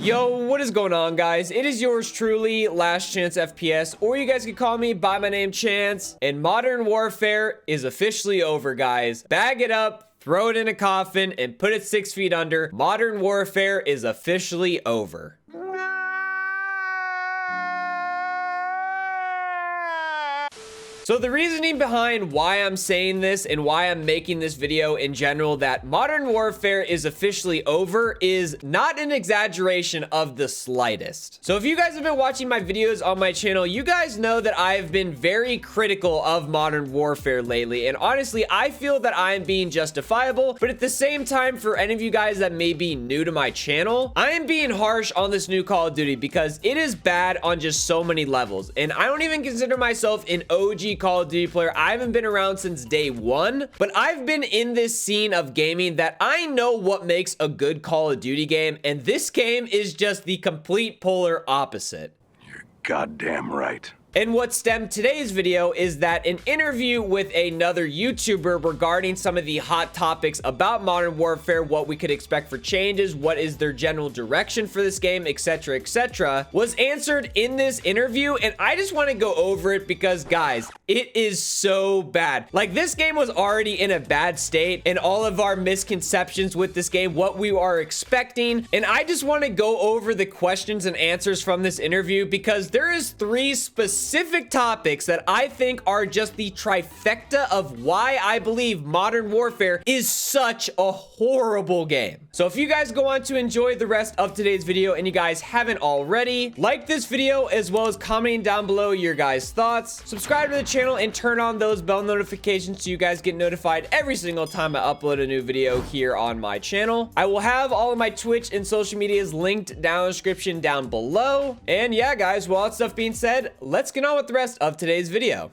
Yo, what is going on, guys? It is yours truly, LastChanceFPS, or you guys can call me by my name, Chance. And Modern Warfare is officially over, guys. Bag it up, throw it in a coffin, and put it 6 feet under. Modern Warfare is officially over. So the reasoning behind why I'm saying this and why I'm making this video in general, that Modern Warfare is officially over, is not an exaggeration of the slightest. So if you guys have been watching my videos on my channel, you guys know that I've been very critical of Modern Warfare lately. And honestly, I feel that I'm being justifiable. But at the same time, for any of you guys that may be new to my channel, I am being harsh on this new Call of Duty because it is bad on just so many levels. And I don't even consider myself an OG Call of Duty player. I haven't been around since day one, but I've been in this scene of gaming that I know what makes a good Call of Duty game, and this game is just the complete polar opposite. You're goddamn right. And what stemmed today's video is that an interview with another YouTuber regarding some of the hot topics about Modern Warfare, what we could expect for changes, what is their general direction for this game, etc., was answered in this interview. And I just want to go over it because, guys, it is so bad. Like, this game was already in a bad state, and all of our misconceptions with this game, what we are expecting. And I just want to go over the questions and answers from this interview because there is 3 specific topics that I think are just the trifecta of why I believe Modern Warfare is such a horrible game. So if you guys go on to enjoy the rest of today's video and you guys haven't already, like this video as well as commenting down below your guys' thoughts, subscribe to the channel and turn on those bell notifications so you guys get notified every single time I upload a new video here on my channel. I will have all of my Twitch and social medias linked down in the description down below. And yeah, guys, with all that stuff being said, let's get on with the rest of today's video.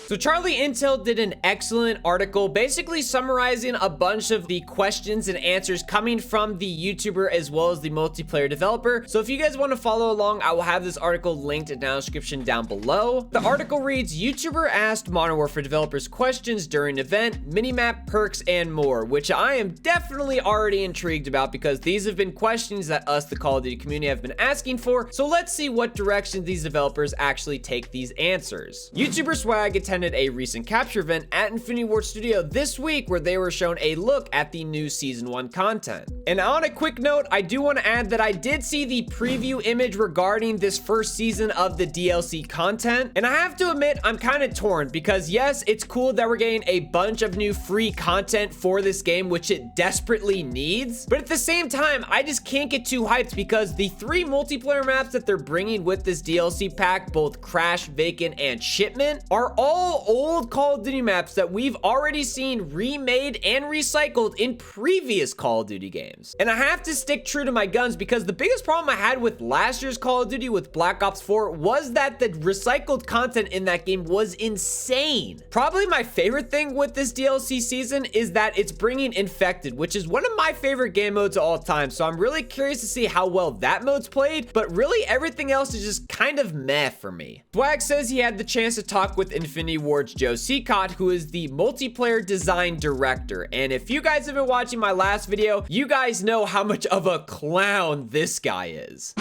So Charlie Intel did an excellent article basically summarizing a bunch of the questions and answers coming from the YouTuber as well as the multiplayer developer. So if you guys want to follow along, I will have this article linked in the description down below. The article reads, YouTuber asked Modern Warfare developers questions during event, minimap, perks, and more, which I am definitely already intrigued about because these have been questions that us, the Call of Duty community, have been asking for. So let's see what direction these developers actually take these answers. YouTuber Swag attended a recent capture event at Infinity Ward Studio this week where they were shown a look at the new Season 1 content. And on a quick note, I do want to add that I did see the preview image regarding this first season of the DLC content, and I have to admit I'm kind of torn because yes, it's cool that we're getting a bunch of new free content for this game, which it desperately needs, but at the same time, I just can't get too hyped because the 3 multiplayer maps that they're bringing with this DLC pack, both Crash, Vacant, and Shipment, are all old Call of Duty maps that we've already seen remade and recycled in previous Call of Duty games. And I have to stick true to my guns because the biggest problem I had with last year's Call of Duty with Black Ops 4 was that the recycled content in that game was insane. Probably my favorite thing with this DLC season is that it's bringing Infected, which is one of my favorite game modes of all time. So I'm really curious to see how well that mode's played, but really everything else is just kind of meh for me. Swag says he had the chance to talk with Infinity Ward's Joe Seacott, who is the multiplayer design director. And if you guys have been watching my last video, you guys know how much of a clown this guy is.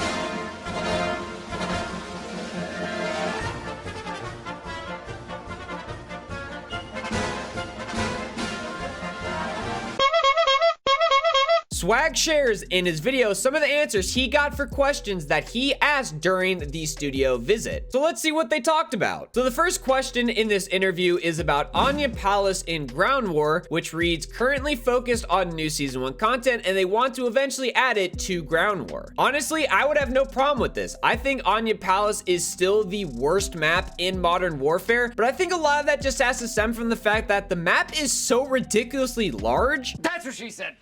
Swag shares in his video some of the answers he got for questions that he asked during the studio visit. So let's see what they talked about. So the first question in this interview is about Anya Palace in Ground War, which reads, currently focused on new Season 1 content and they want to eventually add it to Ground War. Honestly, I would have no problem with this. I think Anya Palace is still the worst map in Modern Warfare, but I think a lot of that just has to stem from the fact that the map is so ridiculously large. That's what she said.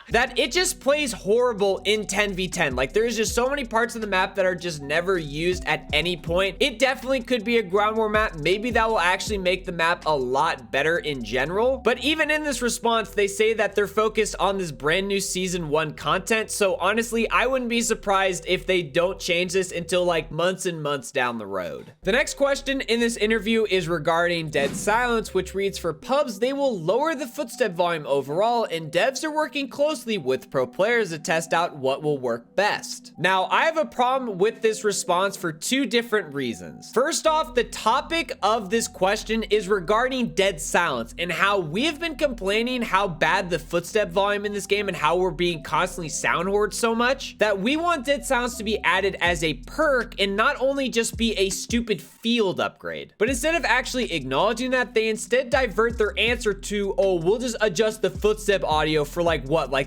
That it just plays horrible in 10v10. Like, there's just so many parts of the map that are just never used at any point. It definitely could be a ground war map. Maybe that will actually make the map a lot better in general. But even in this response, they say that they're focused on this brand new Season 1 content. So honestly, I wouldn't be surprised if they don't change this until like months and months down the road. The next question in this interview is regarding Dead Silence, which reads, for pubs, they will lower the footstep volume overall, and devs are working closely closely with pro players to test out what will work best. Now, I have a problem with this response for two different reasons. First off, the topic of this question is regarding dead silence and how we have been complaining how bad the footstep volume in this game and how we're being constantly sound hoard so much that we want dead silence to be added as a perk and not only just be a stupid field upgrade. But instead of actually acknowledging that, they instead divert their answer to, oh, we'll just adjust the footstep audio for like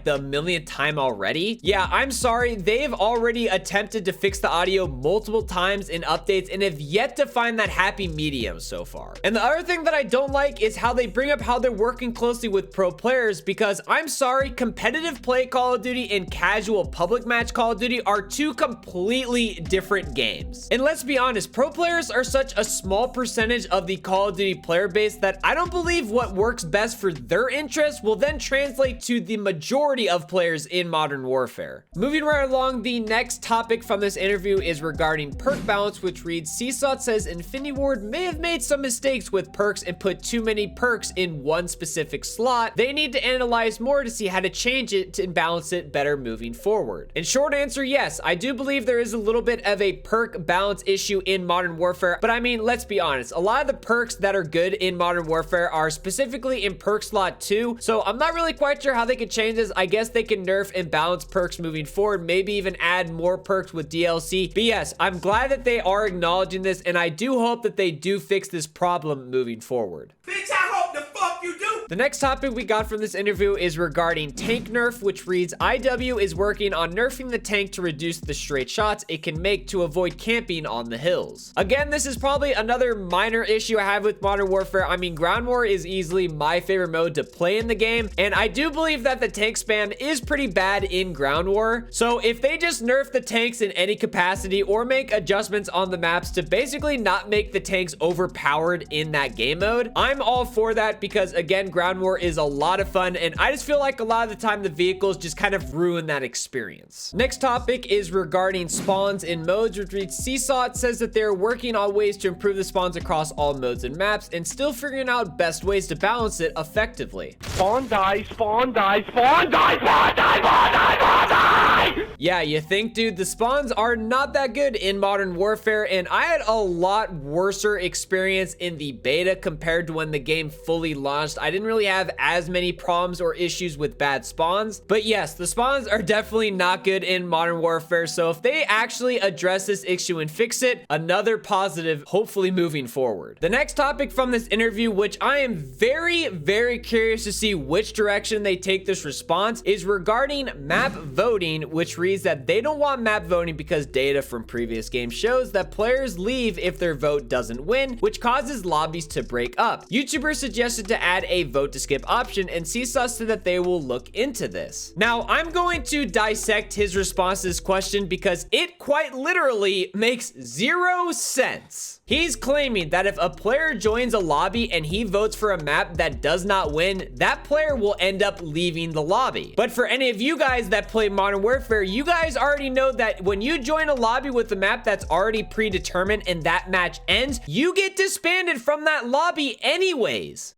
the millionth time already? Yeah, I'm sorry, they've already attempted to fix the audio multiple times in updates and have yet to find that happy medium so far. And the other thing that I don't like is how they bring up how they're working closely with pro players, because I'm sorry, competitive play Call of Duty and casual public match Call of Duty are two completely different games. And let's be honest, pro players are such a small percentage of the Call of Duty player base that I don't believe what works best for their interests will then translate to the majority of players in Modern Warfare. Moving right along, the next topic from this interview is regarding perk balance, which reads, Seesaw says Infinity Ward may have made some mistakes with perks and put too many perks in one specific slot. They need to analyze more to see how to change it and balance it better moving forward. And short answer, yes, I do believe there is a little bit of a perk balance issue in Modern Warfare, but I mean, let's be honest, a lot of the perks that are good in Modern Warfare are specifically in perk slot 2, so I'm not really quite sure how they could change this. I guess they can nerf and balance perks moving forward, maybe even add more perks with DLC. But yes, I'm glad that they are acknowledging this, and I do hope that they do fix this problem moving forward. Bitch, I hope the fuck you do. The next topic we got from this interview is regarding tank nerf, which reads, IW is working on nerfing the tank to reduce the straight shots it can make to avoid camping on the hills. Again, this is probably another minor issue I have with Modern Warfare. I mean, ground war is easily my favorite mode to play in the game, and I do believe that the tank spam is pretty bad in ground war. So if they just nerf the tanks in any capacity or make adjustments on the maps to basically not make the tanks overpowered in that game mode, I'm all for that, because again, ground war is a lot of fun, and I just feel like a lot of the time the vehicles just kind of ruin that experience. Next topic is regarding spawns in modes, which reads, Seesaw says that they're working on ways to improve the spawns across all modes and maps and still figuring out best ways to balance it effectively. Spawn die, spawn die, spawn die, spawn die, spawn die, spawn die! Yeah, you think, dude, the spawns are not that good in Modern Warfare, and I had a lot worser experience in the beta compared to when the game fully launched. I didn't really have as many problems or issues with bad spawns, but yes, the spawns are definitely not good in Modern Warfare, so if they actually address this issue and fix it, another positive, hopefully moving forward. The next topic from this interview, which I am very, very curious to see which direction they take this response, is regarding map voting, which reads that they don't want map voting because data from previous games shows that players leave if their vote doesn't win, which causes lobbies to break up. YouTubers suggested to add a vote to skip option, and Seesaw said that they will look into this. Now, I'm going to dissect his response to this question because it quite literally makes zero sense. He's claiming that if a player joins a lobby and he votes for a map that does not win, that player will end up leaving the lobby. But for any of you guys that play Modern Warfare, you guys already know that when you join a lobby with a map that's already predetermined and that match ends, you get disbanded from that lobby anyways.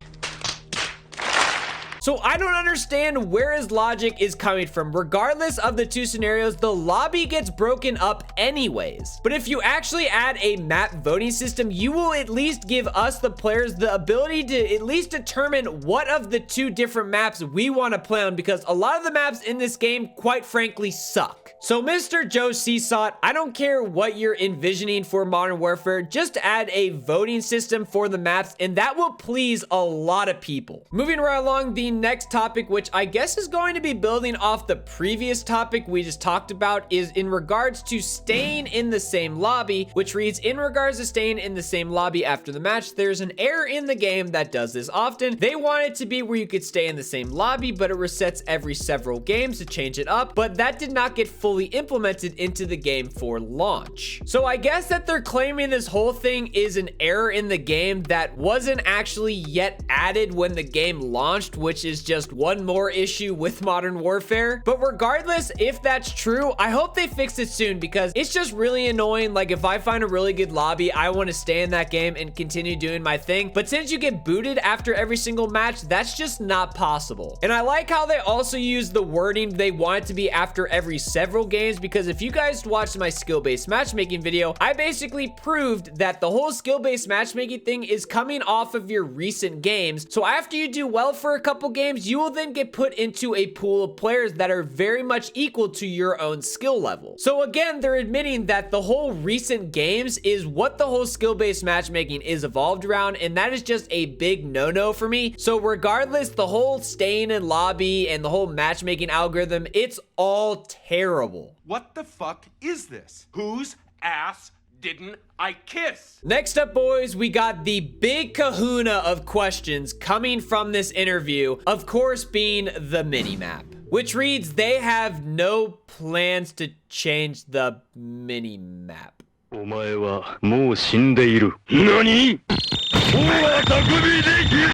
So I don't understand where his logic is coming from. Regardless of the two scenarios, the lobby gets broken up anyways. But if you actually add a map voting system, you will at least give us, the players, the ability to at least determine what of the two different maps we want to play on, because a lot of the maps in this game, quite frankly, suck. So Mr. Joe Seesaw, I don't care what you're envisioning for Modern Warfare, just add a voting system for the maps, and that will please a lot of people. Moving right along, the next topic, which I guess is going to be building off the previous topic we just talked about, is in regards to staying in the same lobby, which reads, in regards to staying in the same lobby after the match, there's an error in the game that does this often. They want it to be where you could stay in the same lobby, but it resets every several games to change it up, but that did not get fully fully implemented into the game for launch. So I guess that they're claiming this whole thing is an error in the game that wasn't actually yet added when the game launched, which is just one more issue with Modern Warfare. But regardless, if that's true, I hope they fix it soon because it's just really annoying. Like, if I find a really good lobby, I want to stay in that game and continue doing my thing. But since you get booted after every single match, that's just not possible. And I like how they also use the wording they want it to be after every several games, because if you guys watched my skill-based matchmaking video, I basically proved that the whole skill-based matchmaking thing is coming off of your recent games. So after you do well for a couple games, you will then get put into a pool of players that are very much equal to your own skill level. So again, they're admitting that the whole recent games is what the whole skill-based matchmaking is evolved around, and that is just a big no-no for me. So regardless, the whole staying in lobby and the whole matchmaking algorithm, it's all terrible. What the fuck is this? Whose ass didn't I kiss? Next up, boys, we got the big kahuna of questions coming from this interview, of course being the minimap, which reads they have no plans to change the minimap. お前はもう死んでいる。何?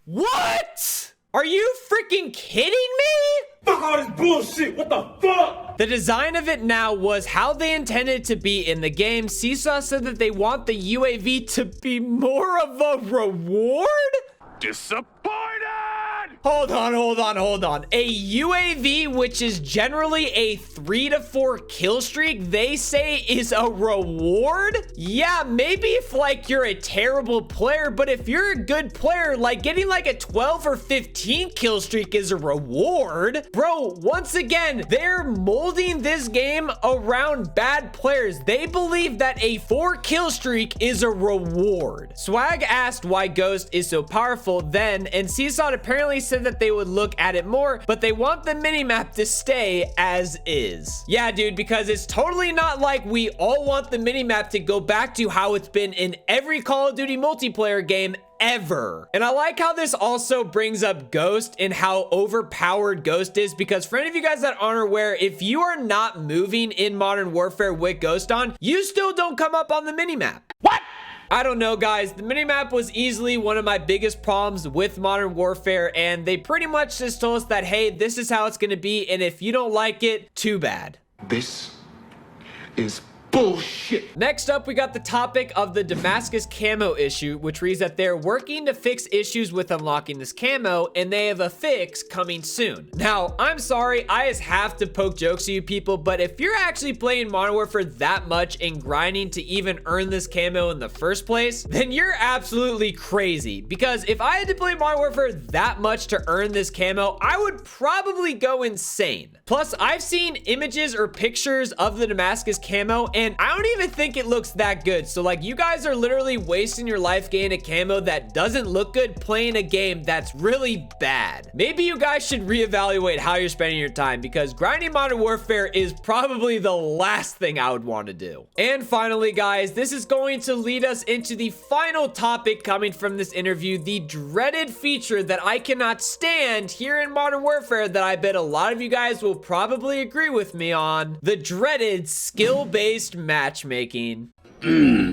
What? Are you freaking kidding me? Fuck all this bullshit. What the fuck? The design of it now was how they intended it to be in the game. Seesaw said that they want the UAV to be more of a reward? Disappointed! Hold on. A UAV, which is generally a 3 to 4 kill streak, they say is a reward? Yeah, maybe if like you're a terrible player, but if you're a good player, like getting like a 12 or 15 kill streak is a reward. Bro, once again, they're molding this game around bad players. They believe that a 4 kill streak is a reward. Swag asked why Ghost is so powerful then, and Seesaw apparently said that they would look at it more, but they want the minimap to stay as is. Yeah, dude, because it's totally not like we all want the minimap to go back to how it's been in every Call of Duty multiplayer game ever. And I like how this also brings up Ghost and how overpowered Ghost is, because for any of you guys that aren't aware, if you are not moving in Modern Warfare with Ghost on, you still don't come up on the minimap. What? I don't know, guys. The minimap was easily one of my biggest problems with Modern Warfare, and they pretty much just told us that, hey, this is how it's gonna be, and if you don't like it, too bad. This is bullshit. Next up, we got the topic of the Damascus camo issue, which reads that they're working to fix issues with unlocking this camo, and they have a fix coming soon. Now, I'm sorry, I just have to poke jokes at you people, but if you're actually playing Modern Warfare that much and grinding to even earn this camo in the first place, then you're absolutely crazy. Because if I had to play Modern Warfare that much to earn this camo, I would probably go insane. Plus, I've seen images or pictures of the Damascus camo, and I don't even think it looks that good. So like, you guys are literally wasting your life getting a camo that doesn't look good playing a game that's really bad. Maybe you guys should reevaluate how you're spending your time, because grinding Modern Warfare is probably the last thing I would want to do. And finally, guys, this is going to lead us into the final topic coming from this interview, the dreaded feature that I cannot stand here in Modern Warfare that I bet a lot of you guys will probably agree with me on, the dreaded skill-based matchmaking.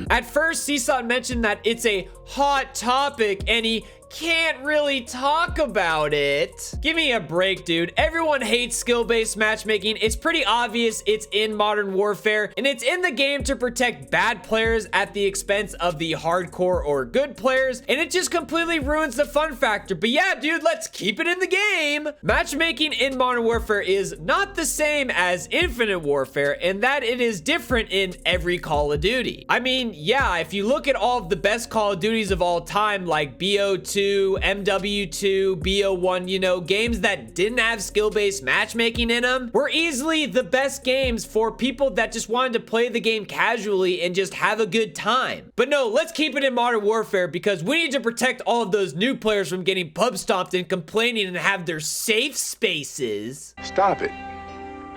At first, Seesaw mentioned that it's a hot topic and he can't really talk about it. Give me a break, dude. Everyone hates skill-based matchmaking. It's pretty obvious it's in Modern Warfare, and it's in the game to protect bad players at the expense of the hardcore or good players, and it just completely ruins the fun factor. But yeah, dude, let's keep it in the game. Matchmaking in Modern Warfare is not the same as Infinite Warfare, in that it is different in every Call of Duty. I mean, yeah, if you look at all of the best Call of Duties of all time, like BO2, MW2, BO1, you know, games that didn't have skill-based matchmaking in them were easily the best games for people that just wanted to play the game casually and just have a good time. But no, let's keep it in Modern Warfare, because we need to protect all of those new players from getting pub stomped and complaining and have their safe spaces. Stop it.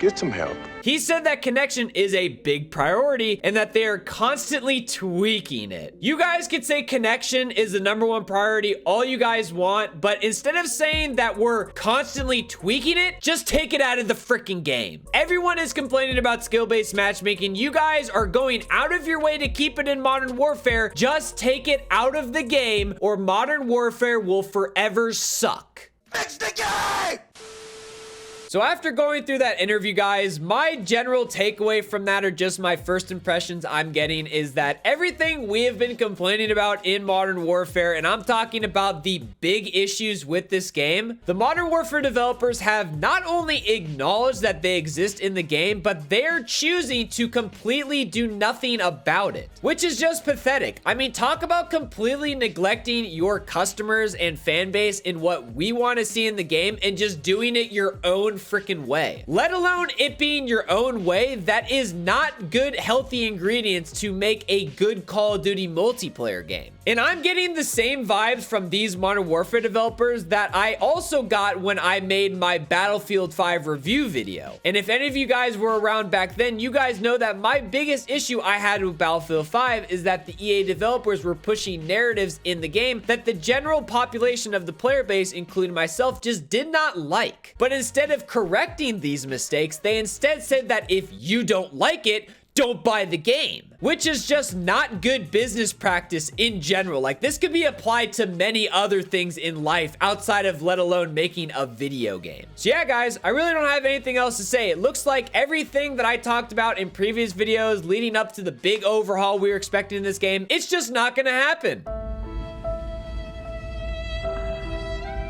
Get some help. He said that connection is a big priority and that they are constantly tweaking it. You guys could say connection is the #1 priority all you guys want, but instead of saying that we're constantly tweaking it, just take it out of the freaking game. Everyone is complaining about skill-based matchmaking. You guys are going out of your way to keep it in Modern Warfare. Just take it out of the game or Modern Warfare will forever suck. Fix the game! So after going through that interview, guys, my general takeaway from that, or just my first impressions I'm getting, is that everything we have been complaining about in Modern Warfare, and I'm talking about the big issues with this game, the Modern Warfare developers have not only acknowledged that they exist in the game, but they're choosing to completely do nothing about it, which is just pathetic. I mean, talk about completely neglecting your customers and fan base in what we want to see in the game and just doing it your own freaking way, let alone it being your own way. That is not good, healthy ingredients to make a good Call of Duty multiplayer game. And I'm getting the same vibes from these Modern Warfare developers that I also got when I made my Battlefield 5 review video. And if any of you guys were around back then, you guys know that my biggest issue I had with Battlefield 5 is that the EA developers were pushing narratives in the game that the general population of the player base, including myself, just did not like. But instead of correcting these mistakes, they instead said that if you don't like it, don't buy the game, which is just not good business practice in general. Like, this could be applied to many other things in life outside of let alone making a video game. So yeah, guys, I really don't have anything else to say. It looks like everything that I talked about in previous videos leading up to the big overhaul we were expecting in this game, it's just not gonna happen.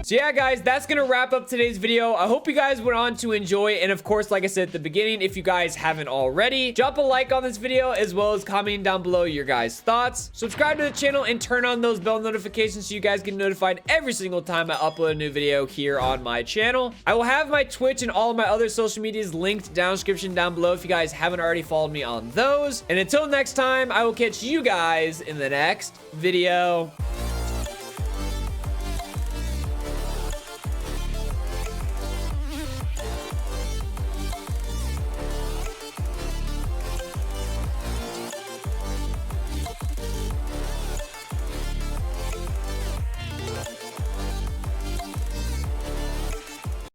So yeah, guys, that's gonna wrap up today's video. I hope you guys went on to enjoy, and of course, like I said at the beginning, if you guys haven't already, drop a like on this video as well as commenting down below your guys' thoughts. Subscribe to the channel and turn on those bell notifications so you guys get notified every single time I upload a new video here on my channel. I will have my Twitch and all of my other social medias linked down in the description down below if you guys haven't already followed me on those. And until next time, I will catch you guys in the next video.